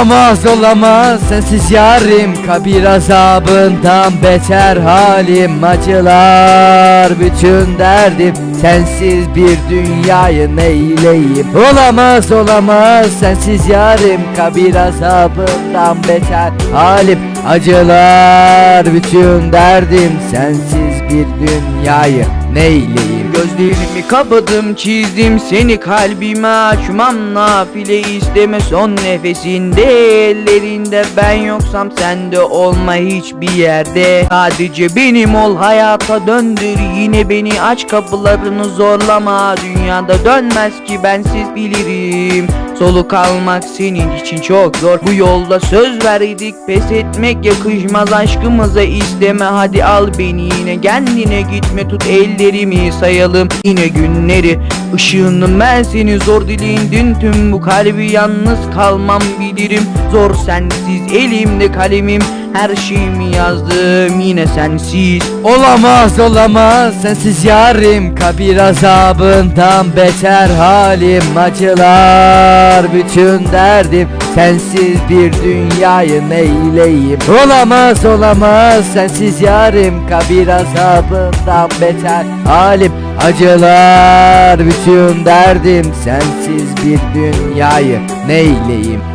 Olamaz olamaz sensiz yarim, kabir azabından beter halim, acılar bütün derdim, sensiz bir dünyayı neyleyim. Olamaz olamaz sensiz yarim, kabir azabından beter halim, acılar bütün derdim, sensiz bir dünyayı neyleyim. Gözlerimi kapadım, çizdim seni kalbime, açmam nafile, isteme son nefesinde. Ellerinde ben yoksam sende olma hiçbir yerde. Sadece benim ol, hayata döndür yine beni, aç kapılarını zorlama. Dünyada dönmez ki bensiz bilirim, soluk almak senin için çok zor. Bu yolda söz verdik, pes etmek yakışmaz aşkımıza, isteme hadi al beni yine kendine, gitme tut ellerimi, sayalım yine günleri. Işığınım ben seni, zor dilindin tüm bu kalbi, yalnız kalmam bilirim. Zor sensiz, elimde kalemim, her şeyimi yazdım yine sensiz. Olamaz olamaz sensiz yarim, kabir azabından beter halim, acılar bütün derdim, sensiz bir dünyayı neyleyim. Olamaz olamaz sensiz yarim, kabir azabından beter halim, acılar bütün derdim, sensiz bir dünyayı neyleyim.